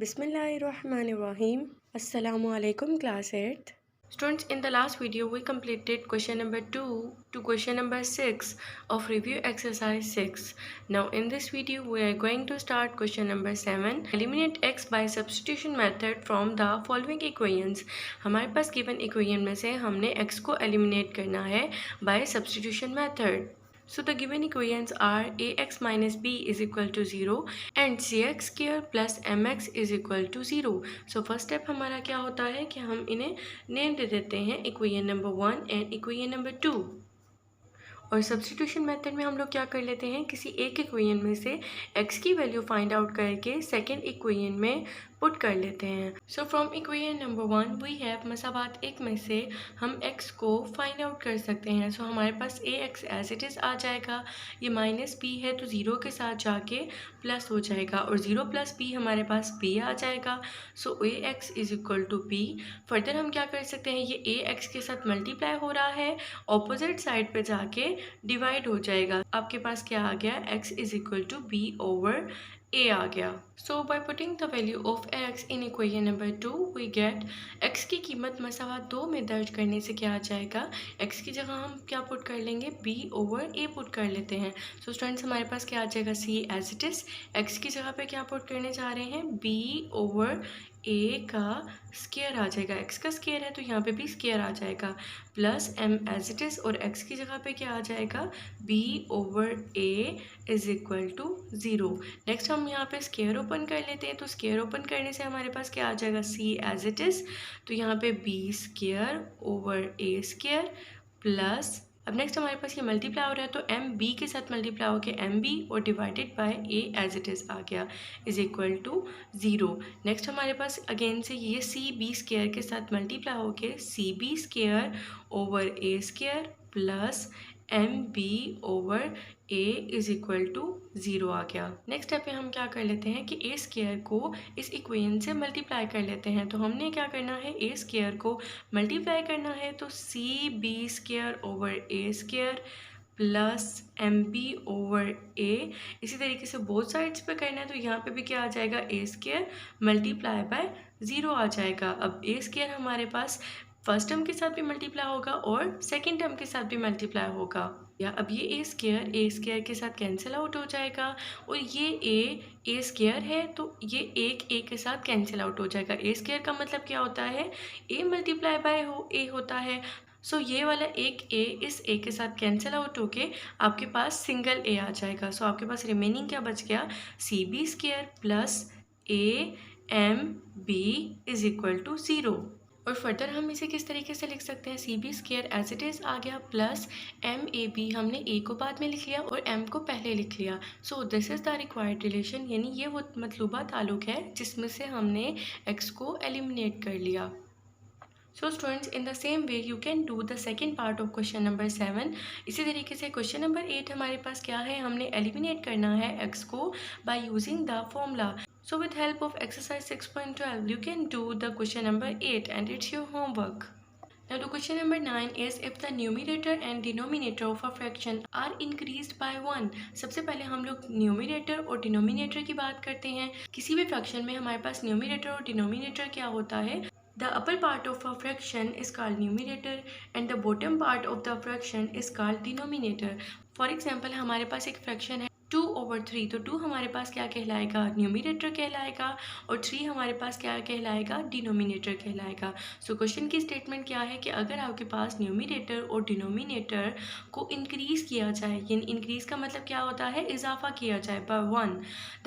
Bismillahirrahmanirrahim. Assalamu alaikum class 8th. Students, in the last video we completed question number 2 to question number 6 of review exercise 6. Now in this video we are going to start question number 7. Eliminate x by substitution method from the following equations. हमारे पास given equation में से हमने x को eliminate करना है by substitution method. So the given equations are ax minus b is equal to 0 and cx square plus mx is equal to 0. So first step हमारा क्या होता है कि हम इन्हें नेम दे देते हैं equation number 1 and equation number 2. और सब्स्टिट्यूशन मेथड में हम लोग क्या कर लेते हैं, किसी एक इक्वेशन में से x की वैल्यू फाइंड आउट करके सेकेंड इक्वेशन में पुट कर लेते हैं. So from equation number 1 we have मसाबात एक में से हम x को फाइंड आउट कर सकते हैं. सो हमारे पास ax एज इट इज़ आ जाएगा. ये माइनस b है तो 0 के साथ जाके प्लस हो जाएगा और 0 प्लस b हमारे पास b आ जाएगा. So ax is equal to b. Further हम क्या कर सकते हैं, ये ax के साथ मल्टीप्लाई हो रहा है, ऑपोजिट साइड पे जाके डिवाइड हो जाएगा. आपके पास क्या आ गया, x is equal to b over a आ गया. So by putting the value of x in equation number 2 we get x की कीमत मसावा 2 में दर्ज करने से क्या आ जाएगा, x की जगह हम क्या पुट कर लेंगे, b ओवर a पुट कर लेते हैं. सो स्टूडेंट्स हमारे पास क्या आ जाएगा, c as it is. x की जगह पे क्या पुट करने जा रहे हैं, b ओवर a का स्केयर आ जाएगा. x का स्केयर है तो यहाँ पे भी स्केयर आ जाएगा, plus m as it is और x की जगह पे क्या आ जाएगा, b over a is equal to 0. Next हम यहाँ पे स्केयर ओपन कर लेते हैं. तो स्केयर ओपन करने से हमारे पास क्या आ जाएगा, c एज इट इज़. तो यहाँ पे b square over a square plus, अब नेक्स्ट हमारे पास ये मल्टीप्लाई हो रहा है तो एम बी के साथ मल्टीप्लाई होकर एम बी और divided by A as it is आ गया इज इक्वल टू 0. नेक्स्ट हमारे पास अगेन से ये सी बी स्केयर के साथ मल्टीप्लाई होकर c B square over A square plus M B over a is equal to 0 आ गया. नेक्स्ट स्टेप पे हम क्या कर लेते हैं कि ए स्केयर को इस इक्वेशन से मल्टीप्लाई कर लेते हैं. तो हमने क्या करना है, ए स्केयर को मल्टीप्लाई करना है तो C B square over A square plus M B over A. इसी तरीके से बोथ साइड्स पे करना है तो यहाँ पे भी क्या आ जाएगा, ए स्केयर मल्टीप्लाई बाय 0 आ जाएगा. अब ए स्केयर हमारे पास फर्स्ट टर्म के साथ भी मल्टीप्लाई होगा और सेकेंड टर्म के साथ भी मल्टीप्लाई होगा. या अब ये ए स्केयर के साथ कैंसिल आउट हो जाएगा और ये ए स्केयर है तो ये एक ए के साथ कैंसिल आउट हो जाएगा. ए स्केयर का मतलब क्या होता है, ए मल्टीप्लाई बाय ए होता है. सो ये वाला एक ए इस ए के साथ कैंसिल आउट होके आपके पास सिंगल ए आ जाएगा. सो आपके पास रिमेनिंग क्या बच गया, c B square plus a m b is equal to 0. और फर्दर हम इसे किस तरीके से लिख सकते हैं, C B square as it is आ गया प्लस एम ए बी, हमने ए को बाद में लिख लिया और एम को पहले लिख लिया. So this is the required relation, यानी ये वो मतलूबा ताल्लुक है जिसमें से हमने एक्स को एलिमिनेट कर लिया. So students, in the same way you can do the second part of question number 7. इसी तरीके से क्वेश्चन नंबर 8 हमारे पास क्या है, हमने एलिमिनेट करना है एक्स को by using the formula. So with help of exercise 6.12 you can do the question number 8 and it's your homework. Now the question number 9 is if the numerator and denominator of a fraction are increased by 1. सबसे पहले हम लोग numerator और denominator की बात करते हैं. किसी भी फ्रैक्शन में हमारे पास न्यूमिनेटर और डिनोमिनेटर क्या होता है, the upper part of a fraction is called numerator and the bottom part of the fraction is called denominator. For example हमारे पास एक फ्रैक्शन है 2 ओवर 3, तो 2 हमारे पास क्या कहलाएगा, न्यूमिनेटर कहलाएगा और 3 हमारे पास क्या कहलाएगा, डिनोमिनेटर कहलाएगा. सो क्वेश्चन की स्टेटमेंट क्या है कि अगर आपके पास न्यूमिनेटर और डिनोमिनेटर को इंक्रीज किया जाए, यानी इंक्रीज का मतलब क्या होता है, इजाफा किया जाए बाय 1,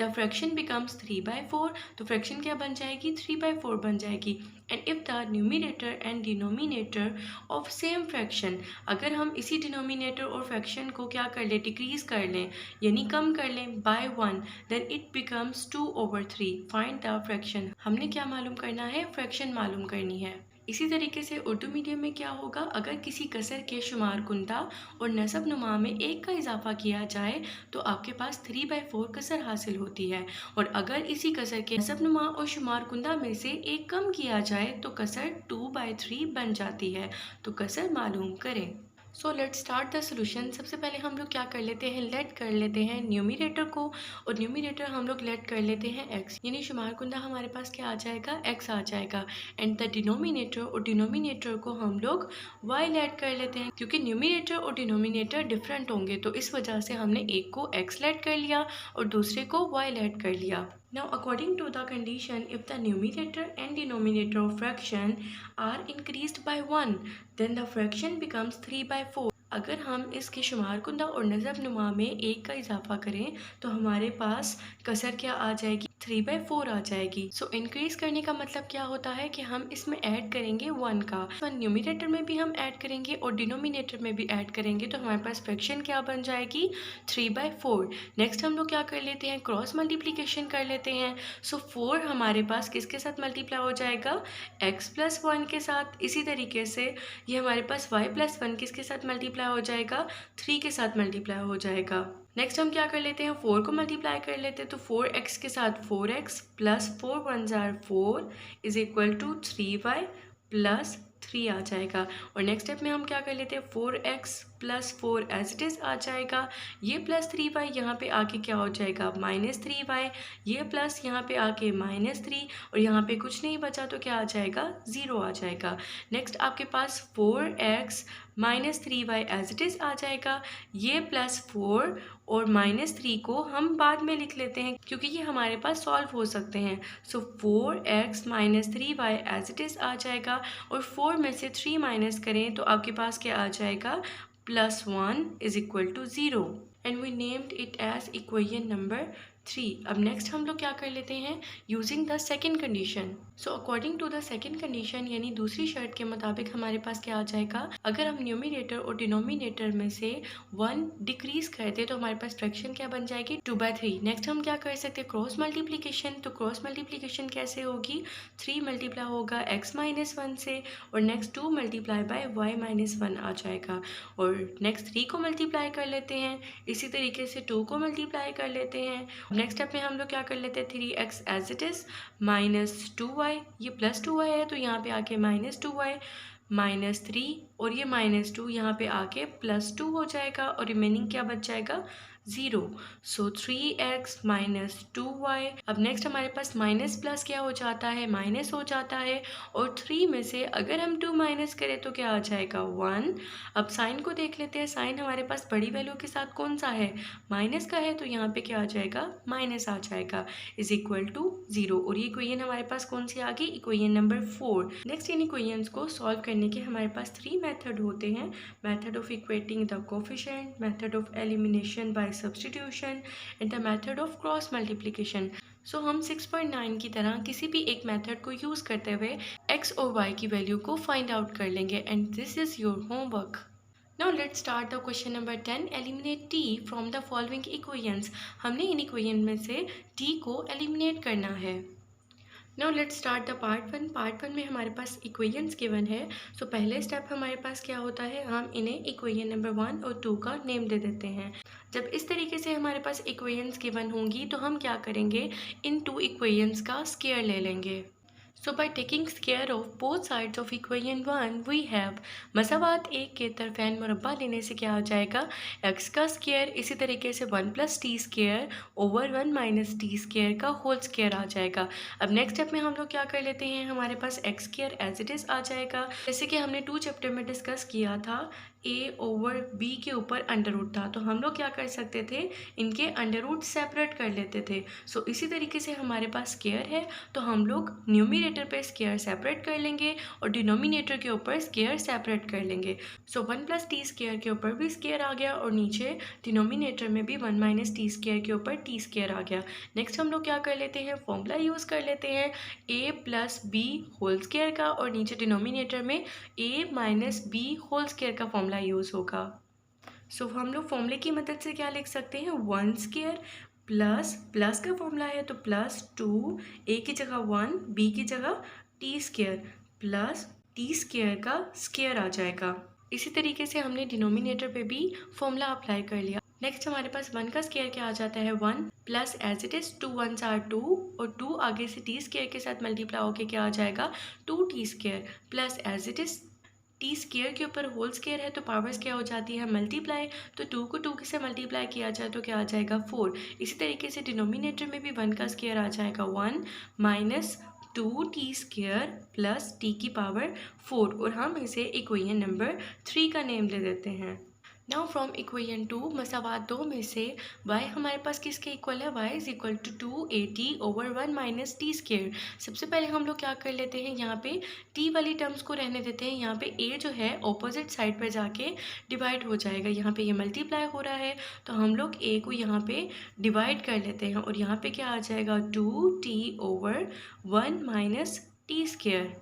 द फ्रैक्शन बिकम्स 3/4. तो फ्रैक्शन क्या बन जाएगी, 3/4 बन जाएगी. And if the numerator and denominator of same fraction, अगर हम इसी डिनोमिनेटर और फ्रैक्शन को क्या कर लें, डिक्रीज कर लें यानी कम कर लें by 1, then it becomes 2 over 3. Find the fraction. हमने क्या मालूम करना है, फ्रैक्शन मालूम करनी है. इसी तरीके से उर्दू मीडियम में क्या होगा, अगर किसी कसर के शुमार कुंदा और नसब नुमा में 1 का इजाफा किया जाए तो आपके पास 3/4 कसर हासिल होती है. और अगर इसी कसर के नसब नुमा और शुमार कुंदा में से 1 कम किया जाए तो कसर 2/3 बन जाती है. तो कसर मालूम करें. So let start the solution. सबसे पहले हम लोग क्या कर लेते हैं, लेट कर लेते हैं न्यूमिनेटर को, और न्यूमिनेटर हम लोग लेट कर लेते हैं x, यानी शुमार कुंदा हमारे पास क्या आ जाएगा, x आ जाएगा। एंड द डिनोमिनेटर, और डिनोमिनेटर को हम लोग y लेट कर लेते हैं, क्योंकि न्यूमिनेटर और डिनोमिनेटर डिफरेंट होंगे, तो इस वजह से हमने एक को x लेट कर लिया और दूसरे को y लेट कर लिया। Now, according to the condition, if the numerator and denominator of fraction are increased by 1, then the fraction becomes 3/4. अगर हम इसके शुमार कुंदा और नज़ब नुमा में एक का इजाफा करें तो हमारे पास कसर क्या आ जाएगी, 3/4 आ जाएगी। सो इंक्रीज करने का मतलब क्या होता है कि हम इसमें ऐड करेंगे 1 का, तो न्यूमिनेटर में भी हम ऐड करेंगे और डिनोमिनेटर में भी ऐड करेंगे, तो हमारे पास फ्रैक्शन क्या बन जाएगी, 3/4। नेक्स्ट हम लोग क्या कर लेते हैं, क्रॉस मल्टीप्लीकेशन कर लेते हैं। सो 4 हमारे पास किसके साथ मल्टीप्लाई हो जाएगा, x+1 के साथ। इसी तरीके से ये हमारे पास y+1 किसके साथ मल्टीप्लाई हो जाएगा, 3 के साथ मल्टीप्लाई हो जाएगा। नेक्स्ट हम क्या कर लेते हैं, 4 को मल्टीप्लाई कर लेते हैं, तो 4x के साथ 4x प्लस 4 1 जार 4 is equal to 3y plus 3 आ जाएगा। और नेक्स्ट स्टेप में हम क्या कर लेते हैं, 4x plus 4 as it is आ जाएगा, ये प्लस 3y यहाँ पे आके क्या हो जाएगा, -3y, ये प्लस यहाँ पे आके -3, और यहाँ पे कुछ नहीं बचा तो क्या आ जाएगा, 0 आ जाएगा। नेक्स्ट आपके पास 4x -3y as it is आ जाएगा, ये +4 और -3 को हम बाद में लिख लेते हैं क्योंकि ये हमारे पास सॉल्व हो सकते हैं। So 4x -3y as it is आ जाएगा, और 4 में से 3 माइनस करें तो आपके पास क्या आ जाएगा, +1 is equal to 0, and we named it as equation number 3। अब नेक्स्ट हम लोग क्या कर लेते हैं, using the second condition. So according to the second condition, यानी दूसरी शर्त के मुताबिक हमारे पास क्या आ जाएगा, अगर हम न्यूमिनेटर और डिनोमिनेटर में से 1 डिक्रीज करते तो हमारे पास फ्रैक्शन क्या बन जाएगी, 2/3। नेक्स्ट हम क्या कर सकते हैं, क्रॉस मल्टीप्लीकेशन। तो क्रॉस मल्टीप्लीकेशन कैसे होगी, 3 मल्टीप्लाई होगा x-1 से, और नेक्स्ट 2 मल्टीप्लाई बाय y-1 आ जाएगा। और नेक्स्ट 3 को मल्टीप्लाई कर लेते हैं, इसी तरीके से 2 को मल्टीप्लाई कर लेते हैं। नेक्स्ट स्टेप में हम लोग क्या कर लेते हैं, 3x as it is -2y, ये +2y है तो यहाँ पे आके -2y -3, और ये -2 यहाँ पे आके +2 हो जाएगा, और रिमेनिंग क्या बच जाएगा, 0। सो 3x -2y। अब नेक्स्ट हमारे पास माइनस प्लस क्या हो जाता है, माइनस हो जाता है, और 3 में से अगर हम 2 माइनस करें तो क्या आ जाएगा, 1। अब साइन को देख लेते हैं, साइन हमारे पास बड़ी वैल्यू के साथ कौन सा है, माइनस का है, तो यहाँ पे क्या आ जाएगा, माइनस आ जाएगा, इज इक्वल टू 0। और ये इक्वेशन हमारे पास कौन सी आ गई, equation number 4। Next in equations को सॉल्व करने के हमारे पास 3 मेथड होते हैं, method of equating the coefficient, method of elimination by substitution, and the method of cross multiplication. So हम 6.9 की तरह किसी भी एक मेथड को यूज़ करते हुए x और y की वैल्यू को फाइंड आउट कर लेंगे, and this is your homework. Now let's start the question number 10. Eliminate t from the following equations. हमने इन इक्वेशन में से t को एलिमिनेट करना है। Now let's start the part 1. Part 1 में हमारे पास इक्वेशंस गिवन है। सो पहले स्टेप हमारे पास क्या होता है, हम इन्हें इक्वेशन नंबर 1 और 2 का नेम दे देते हैं। जब इस तरीके से हमारे पास इक्वेशंस गिवन होंगी तो हम क्या करेंगे, इन 2 इक्वेशंस का स्क्वायर ले लेंगे। So by taking square of both sides of equation 1 we have मसावात एक के तरफेन मुरब्बा लेने से क्या आ जाएगा, x का स्क्वायर, इसी तरीके से 1 + t square over 1 - t square का होल स्क्वायर आ जाएगा। अब नेक्स्ट स्टेप में हम लोग क्या कर लेते हैं, हमारे पास x square as it is आ जाएगा, जैसे कि हमने 2 चैप्टर में डिस्कस किया था, a ओवर b के ऊपर अंडर रूट था, तो हम लोग क्या कर सकते थे, इनके अंडर रूट सेपरेट कर लेते थे। सो इसी तरीके से हमारे पास स्क्वायर है तो हम लोग न्यूमिनेटर पे स्क्वायर सेपरेट कर लेंगे और डिनोमिनेटर के ऊपर स्क्वायर सेपरेट कर लेंगे। सो 1 + t स्क्वायर के ऊपर भी स्क्वायर आ गया, और नीचे डिनोमिनेटर में भी 1 - t स्क्वायर के ऊपर t स्क्वायर आ गया। नेक्स्ट हम लोग क्या कर लेते हैं, फॉर्मूला यूज़ कर लेते हैं a + b होल स्क्वायर का, और नीचे डिनोमिनेटर में a - b होल स्क्वायर का फॉर्मूला यूज़ होगा। सो हम लोग फॉर्मूले की मदद से क्या लिख सकते हैं, 1 स्क्वायर प्लस का फॉर्मूला है तो +2, a की जगह 1, b की जगह t square plus t square का स्क्वायर आ जाएगा। इसी तरीके से हमने डिनोमिनेटर पे भी फॉर्मूला अप्लाई कर लिया। नेक्स्ट हमारे पास 1 का स्क्वायर क्या आ जाता है, 1 plus as it is 2 1s are 2, और 2 आगे से t स्क्वायर के साथ मल्टीप्लाई होके क्या आ जाएगा, 2t square plus as it is t square के ऊपर होल स्केयर है तो पावर्स क्या हो जाती है, मल्टीप्लाई। तो 2 को 2 से मल्टीप्लाई किया जाए तो क्या आ जाएगा, 4। इसी तरीके से डिनोमिनेटर में भी 1 का स्केयर आ जाएगा, 1 minus 2t square plus t की पावर 4, और हम इसे इक्वेशन नंबर 3 का नेम दे देते हैं। नाउ फ्रॉम इक्वेशन 2 मसावात 2 में से y हमारे पास किसके इक्वल है, y is equal to 2at over 1 minus T square. सबसे पहले हम लोग क्या कर लेते हैं, यहाँ पे t वाली टर्म्स को रहने देते हैं। यहाँ पे a जो है ऑपोजिट साइड पर जाके डिवाइड हो जाएगा, यहाँ पे ये मल्टीप्लाई हो रहा है तो हम लोग a को यहाँ पे डिवाइड कर लेते हैं, और यहाँ पे क्या आ जाएगा, 2t over 1 minus T square.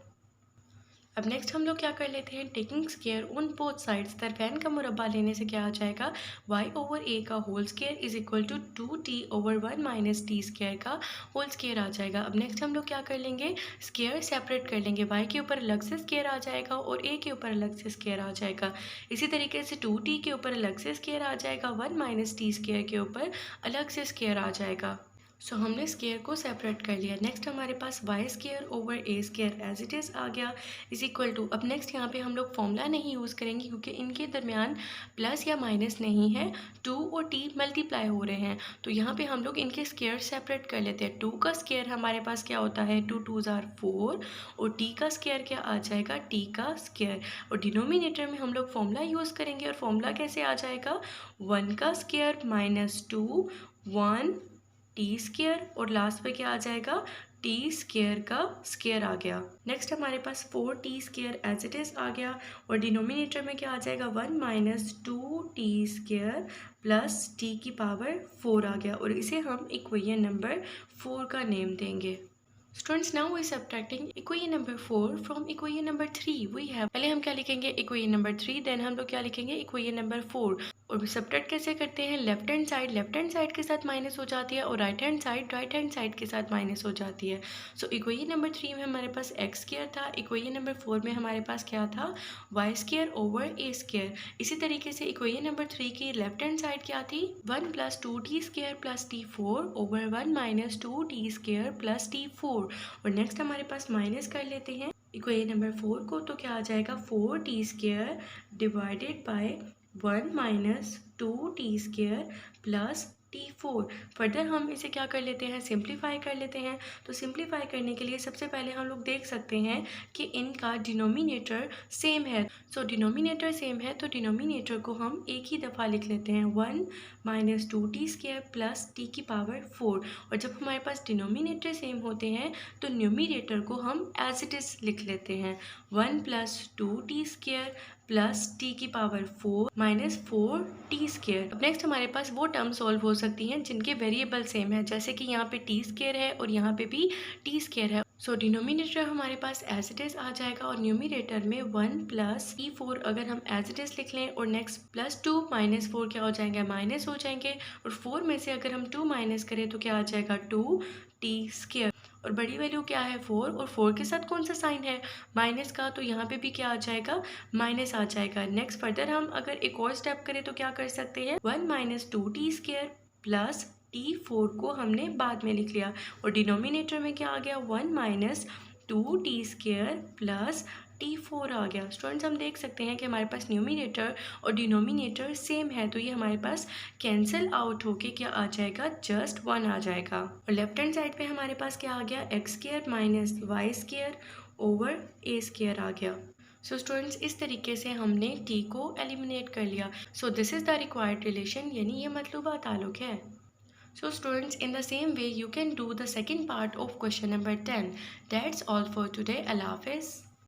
अब नेक्स्ट हम लोग क्या कर लेते हैं, taking square on both sides, तरफैन का मुरब्बा लेने से क्या आ जाएगा, y ओवर a का whole square is equal to 2t over 1 minus T square का होल स्केयर आ जाएगा। अब नेक्स्ट हम लोग क्या कर लेंगे, स्केयर सेपरेट कर लेंगे, y के ऊपर अलग से स्केयर आ जाएगा और a के ऊपर अलग से स्केयर आ जाएगा। इसी तरीके से 2t के ऊपर अलग से स्केयर आ जाएगा, 1 माइनस टी स्केयर के ऊपर अलग से स्केयर आ जाएगा। सो हमने स्केयर को सेपरेट कर लिया। नेक्स्ट हमारे पास Y square over A square as it is आ गया इज इक्वल टू, अब नेक्स्ट यहाँ पे हम लोग फॉर्मूला नहीं यूज़ करेंगे क्योंकि इनके दरमियान प्लस या माइनस नहीं है, 2 और t मल्टीप्लाई हो रहे हैं, तो यहाँ पे हम लोग इनके स्केयर सेपरेट कर लेते हैं। 2 का स्केयर हमारे पास क्या होता है, 2 2s are 4, और t का स्केयर क्या आ जाएगा, t का स्केयर, और डिनोमिनेटर में हम लोग फॉर्मूला यूज़ करेंगे, और फॉर्मूला कैसे आ जाएगा, 1 का स्केयर माइनस 2 1 टी स्केयर, और लास्ट पे क्या आ जाएगा, टी स्केयर का स्केयर आ गया। नेक्स्ट हमारे पास 4t square as it is आ गया, और डिनोमिनेटर में क्या आ जाएगा, 1 minus 2t square plus t की पावर 4 आ गया, और इसे हम इक्वेशन नंबर 4 का नेम देंगे। Students, now we subtracting equation number 4 from equation number 3. We have, पहले हम क्या लिखेंगे, equation number 3, देन हम लोग क्या लिखेंगे, equation number 4। और सब्ट्रैक्ट कैसे करते हैं, लेफ्ट हैंड साइड के साथ माइनस हो जाती है, और राइट हैंड साइड के साथ माइनस हो जाती है। सो इक्वेशन नंबर 3 में हमारे पास एक्स स्क्वायर था, इक्वेशन नंबर 4 में हमारे पास क्या था, Y square over A square. इसी तरीके से इक्वेशन नंबर 3 की लेफ्ट हैंड साइड क्या थी, 1 plus 2t square plus t4 over 1 minus 2t square plus t4, और नेक्स्ट हमारे पास माइनस कर लेते हैं इक्वेशन नंबर 4 को, तो क्या आ जाएगा, 4t square divided by 1 minus 2t square plus t4। Further हम इसे क्या कर लेते हैं, सिंप्लीफाई कर लेते हैं। तो सिंप्लीफाई करने के लिए सबसे पहले हम लोग देख सकते हैं कि इनका डिनोमिनेटर सेम है। सो डिनोमिनेटर सेम है तो डिनोमिनेटर को हम एक ही दफ़ा लिख लेते हैं, 1 minus 2t square plus t की पावर 4। और जब हमारे पास डिनोमिनेटर सेम होते हैं तो न्यूमिनेटर को हम एज इट इज़ लिख लेते हैं, 1 plus 2t square plus t की पावर 4 माइनस 4t स्क्वायर। अब नेक्स्ट हमारे पास वो टर्म सॉल्व हो सकती हैं जिनके वेरिएबल सेम है, जैसे कि यहाँ पे t स्क्वायर है और यहाँ पे भी t स्क्वायर है। सो डिनोमिनेटर हमारे पास एज इट इज़ आ जाएगा, और न्यूमिनेटर में 1 प्लस t4 अगर हम एज इट इज़ लिख लें, और नेक्स्ट प्लस 2 माइनस 4 क्या हो जाएंगे, माइनस हो जाएंगे, और 4 में से अगर हम 2 माइनस करें तो क्या आ जाएगा, 2t स्क्वायर, और बड़ी वैल्यू क्या है 4, और 4 के साथ कौन सा साइन है, माइनस का, तो यहाँ पे भी क्या आ जाएगा, माइनस आ जाएगा। नेक्स्ट फर्दर हम अगर एक और स्टेप करें तो क्या कर सकते हैं, 1 minus 2t square plus t4 को हमने बाद में लिख लिया, और डिनोमिनेटर में क्या आ गया, 1 minus 2t square plus t4 आ गया। स्टूडेंट्स हम देख सकते हैं कि हमारे पास न्यूमिनेटर और डिनोमिनेटर सेम है, तो ये हमारे पास कैंसिल आउट होके क्या आ जाएगा, जस्ट 1 आ जाएगा। और लेफ्ट हैंड साइड पे हमारे पास क्या आ गया, X square minus Y square over A square आ गया। सो स्टूडेंट्स इस तरीके से हमने t को एलिमिनेट कर लिया। So this is the required relation, यानी ये मतलूबा ताल्लुक है। So students, in the same way you can do the second part of question number 10. That's all for today. Allah Hafiz.